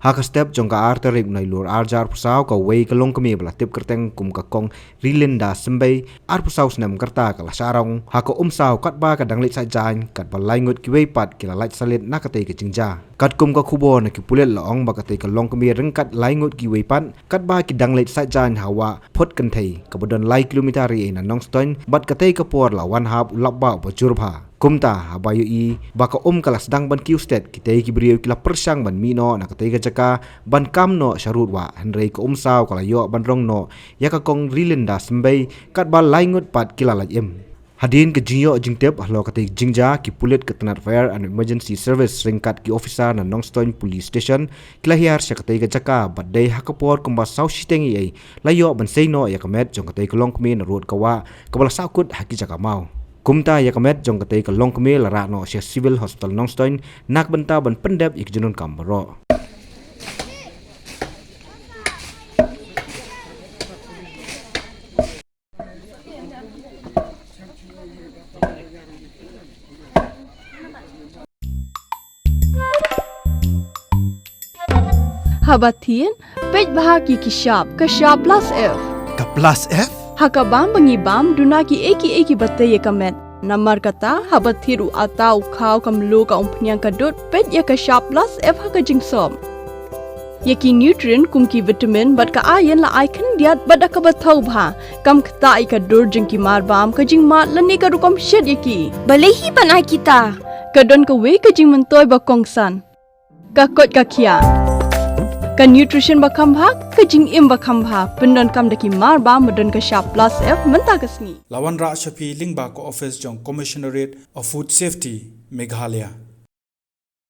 hak step jong ka arterik nai lur arjar pusau ka wei ka Longkmie bala tip kerteng kum ka kong rilinda sembai ar pusau senam kerta ka la Sharong hak Umsaw Katba ka danglit Sait Jain Katba Ngut ki wei pat ki la Lait salit na ka te ka jingja kat kum ka khubo na ki pulet Long ba ka te ka Longkmie rengkat Ngut ki wei pat Katba ki danglit Sait Jain hawa Phodkynthei ka bodon lai kilometer ri na nongstoin bat ka te ka por la 1/2 labba bajurba kumta habayu i baka kalas dang ban kiu state kitei ki brio kila persang ban mino na katei ka jaka ban kam no sharut wa hanrei ko Umsaw kala yo ban Rong no ya ka kong rilinda sembai kat ba Ngut pat kila la em hadin ke jinyo jingtep hlo katei jingja ki pulit ke tenat fire and emergency service ringkat ki officer na nongstoin police station kila hiar sya katei ka jaka bat dei hakapor kumba sau shitengi ai la yo ban sei no ya kamet jong katei ka Longkmie na road kawa kabala sakut haki jaka mau kumta ya kamet jong katei ka Longkmie la ra no sia civil hospital nongstoin nak benta ban pendep ik junun kambaro Habatin pej bahaki ki shop ka shop plus f Ka plus F? hakabam bangibam dunaki eki batay kamet namar kata habathiru atau khaw kamlu ka umpnyang kadut pej ya ka shop plus f haka jingsom yaki nutrient kumki vitamin bat ka iron la icon diat bat ka bathau bha kam khta ai ka dur jingki mar bam ka jing mat lani ka rukom shed yaki balehi banai kita kadon ka we ka jing mentoy ba kongsan ka kot ka khia ka nutrition bakam bha ka jing im bakam bha pendon kam daki mar ba modon ka shop plus f menta kasni Lawan Ra Shapi Lingba ko office jong Commissionerate of Food Safety Meghalaya